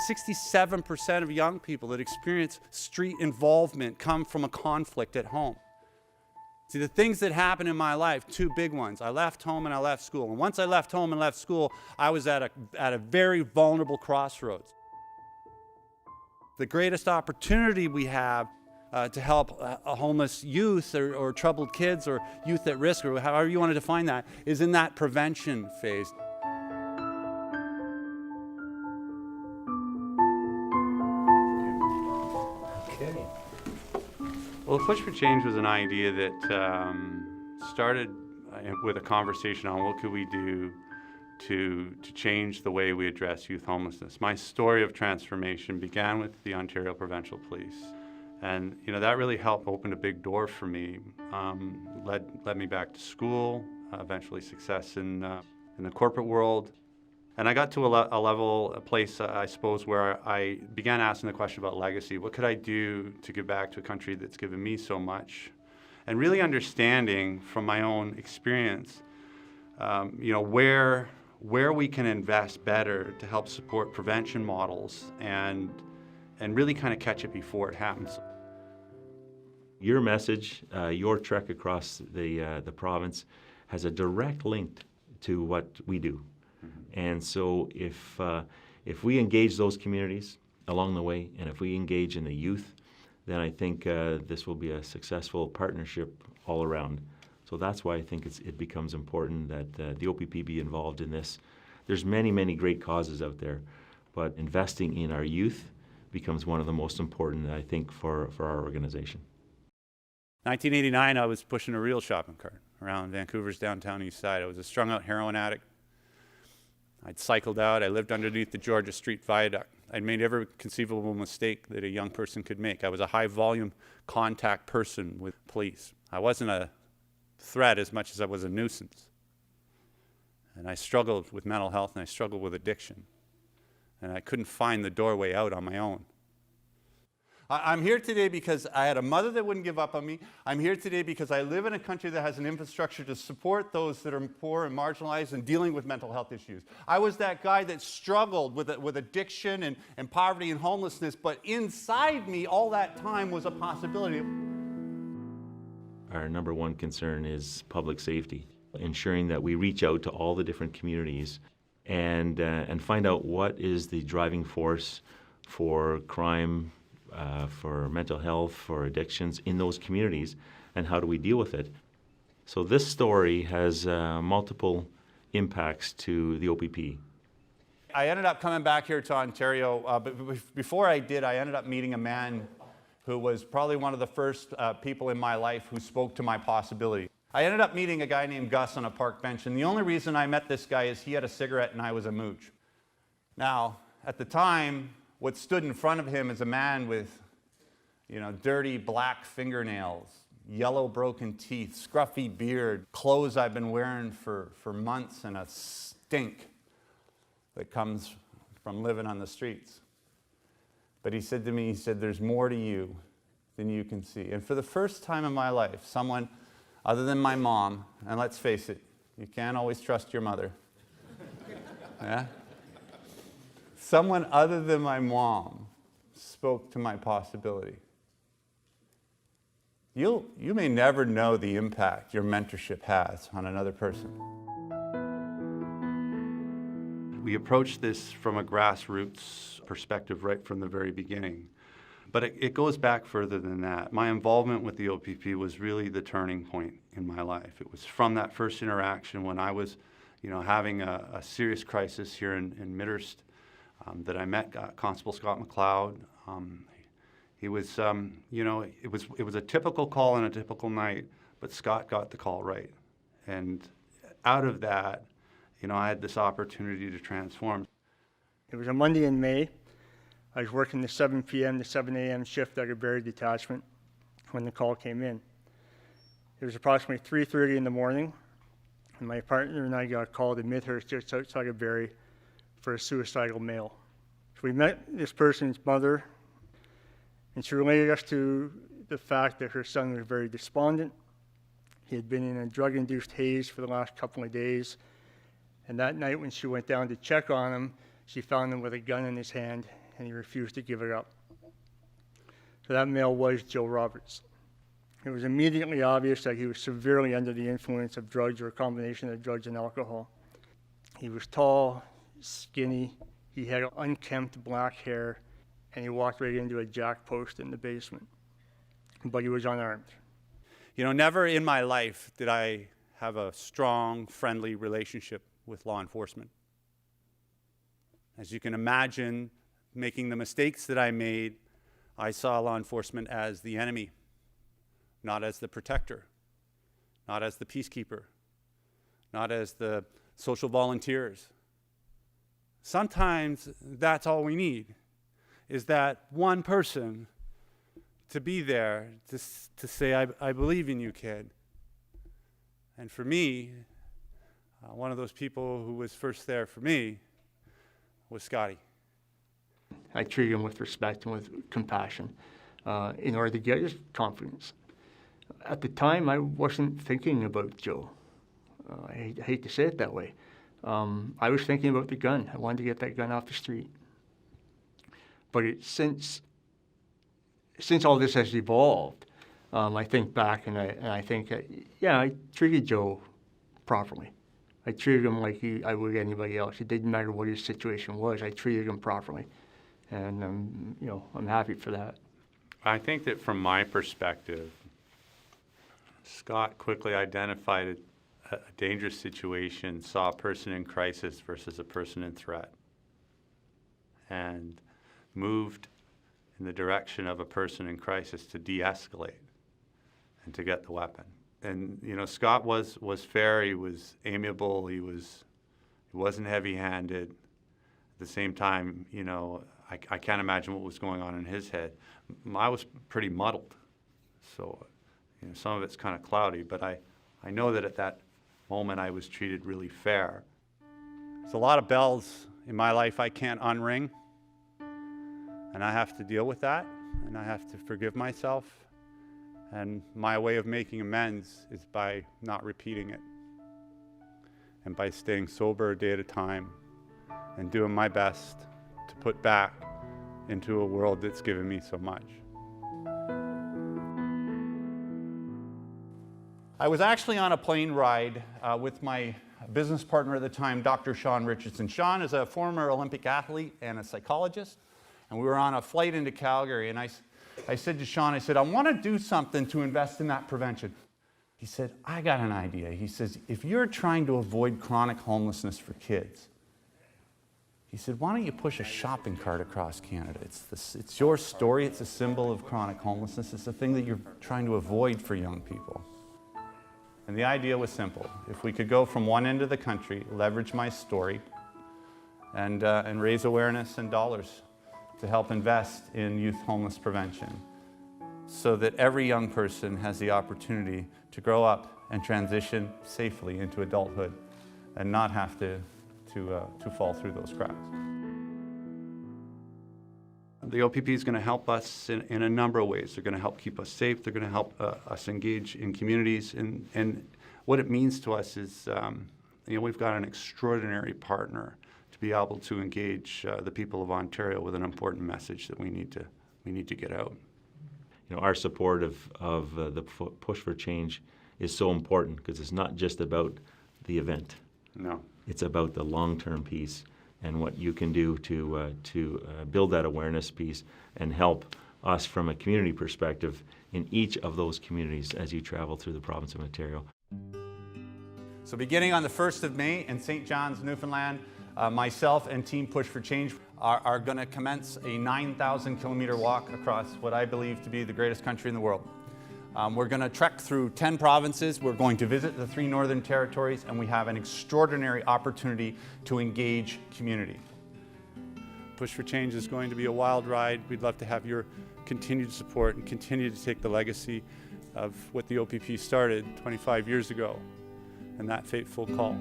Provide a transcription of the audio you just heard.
67% of young people that experience street involvement come from a conflict at home. See, the things that happened in my life, two big ones. I left home and I left school. And once I left home and left school, I was at a very vulnerable crossroads. The greatest opportunity we have to help a homeless youth or troubled kids or youth at risk, or however you want to define that, is in that prevention phase. Okay. Well, the Push for Change was an idea that started with a conversation on what could we do to change the way we address youth homelessness. My story of transformation began with the Ontario Provincial Police. And that really helped open a big door for me, led me back to school, eventually success in the corporate world. And I got to a place, I suppose, where I began asking the question about legacy. What could I do to give back to a country that's given me so much? And really understanding from my own experience, where we can invest better to help support prevention models and really kind of catch it before it happens. Your message, your trek across the province has a direct link to what we do. Mm-hmm. And so if we engage those communities along the way, and if we engage in the youth, then I think this will be a successful partnership all around. So that's why I think it becomes important that the OPP be involved in this. There's many, many great causes out there, but investing in our youth becomes one of the most important, I think, for our organization. 1989, I was pushing a real shopping cart around Vancouver's downtown east side. I was a strung-out heroin addict. I'd cycled out. I lived underneath the Georgia Street Viaduct. I'd made every conceivable mistake that a young person could make. I was a high-volume contact person with police. I wasn't a threat as much as I was a nuisance. And I struggled with mental health, and I struggled with addiction. And I couldn't find the doorway out on my own. I'm here today because I had a mother that wouldn't give up on me. I'm here today because I live in a country that has an infrastructure to support those that are poor and marginalized and dealing with mental health issues. I was that guy that struggled with addiction and poverty and homelessness, but inside me all that time was a possibility. Our number one concern is public safety, ensuring that we reach out to all the different communities and find out what is the driving force for crime, for mental health, for addictions in those communities, and how do we deal with it. So this story has multiple impacts to the OPP. I ended up coming back here to Ontario, but before I did, I ended up meeting a man who was probably one of the first people in my life who spoke to my possibility. I ended up meeting a guy named Gus on a park bench, and the only reason I met this guy is he had a cigarette and I was a mooch. Now, at the time, what stood in front of him is a man with, dirty black fingernails, yellow broken teeth, scruffy beard, clothes I've been wearing for months, and a stink that comes from living on the streets. But he said to me, there's more to you than you can see. And for the first time in my life, someone other than my mom, and let's face it, you can't always trust your mother. Yeah? Someone other than my mom spoke to my possibility. You may never know the impact your mentorship has on another person. We approached this from a grassroots perspective right from the very beginning. But it goes back further than that. My involvement with the OPP was really the turning point in my life. It was from that first interaction when I was, having a serious crisis here in Midhurst that I met Constable Scott McLeod. He was, it was a typical call and a typical night, but Scott got the call right. And out of that, I had this opportunity to transform. It was a Monday in May. I was working the 7 p.m. to 7 a.m. shift at a Barrie detachment when the call came in. It was approximately 3:30 in the morning, and my partner and I got called to Midhurst just outside of Barrie for a suicidal male. So we met this person's mother, and she related us to the fact that her son was very despondent. He had been in a drug-induced haze for the last couple of days, and that night when she went down to check on him, she found him with a gun in his hand and he refused to give it up. So that male was Joe Roberts. It was immediately obvious that he was severely under the influence of drugs or a combination of drugs and alcohol. He was tall, skinny, he had unkempt black hair, and he walked right into a jack post in the basement. But he was unarmed. You know, never in my life did I have a strong, friendly relationship with law enforcement. As you can imagine, making the mistakes that I made, I saw law enforcement as the enemy, not as the protector, not as the peacekeeper, not as the social volunteers. Sometimes that's all we need, is that one person to be there to say, I believe in you, kid. And for me, one of those people who was first there for me was Scotty. I treated him with respect and with compassion in order to get his confidence. At the time, I wasn't thinking about Joe. I hate to say it that way. I was thinking about the gun. I wanted to get that gun off the street. But since all this has evolved, I think back and I think, yeah, I treated Joe properly. I treated him like I would anybody else. It didn't matter what his situation was. I treated him properly, and I'm happy for that. I think that from my perspective, Scott quickly identified a dangerous situation, saw a person in crisis versus a person in threat, and moved in the direction of a person in crisis to de-escalate and to get the weapon. And Scott was fair. He was amiable. He wasn't heavy-handed. At the same time, I can't imagine what was going on in his head. I was pretty muddled, so some of it's kind of cloudy. But I know that at that moment I was treated really fair. There's a lot of bells in my life I can't unring, and I have to deal with that, and I have to forgive myself. And my way of making amends is by not repeating it, and by staying sober a day at a time and doing my best to put back into a world that's given me so much. I was actually on a plane ride with my business partner at the time, Dr. Sean Richardson. Sean is a former Olympic athlete and a psychologist, and we were on a flight into Calgary, and I said to Sean, I want to do something to invest in that prevention. He said, I got an idea. He says, if you're trying to avoid chronic homelessness for kids, he said, why don't you push a shopping cart across Canada? It's your story. It's a symbol of chronic homelessness. It's the thing that you're trying to avoid for young people. And the idea was simple. If we could go from one end of the country, leverage my story, and raise awareness and dollars to help invest in youth homeless prevention so that every young person has the opportunity to grow up and transition safely into adulthood and not have to fall through those cracks. The OPP is going to help us in a number of ways. They're going to help keep us safe. They're going to help us engage in communities. And what it means to us is, we've got an extraordinary partner to be able to engage the people of Ontario with an important message that we need to get out. Our support of the Push for Change is so important because it's not just about the event. No. It's about the long-term piece and what you can do to build that awareness piece and help us from a community perspective in each of those communities as you travel through the province of Ontario. So beginning on the 1st of May in St. John's, Newfoundland, myself and Team Push for Change are going to commence a 9,000-kilometer walk across what I believe to be the greatest country in the world. We're going to trek through 10 provinces. We're going to visit the 3 Northern Territories, and we have an extraordinary opportunity to engage community. Push for Change is going to be a wild ride. We'd love to have your continued support and continue to take the legacy of what the OPP started 25 years ago and that fateful call.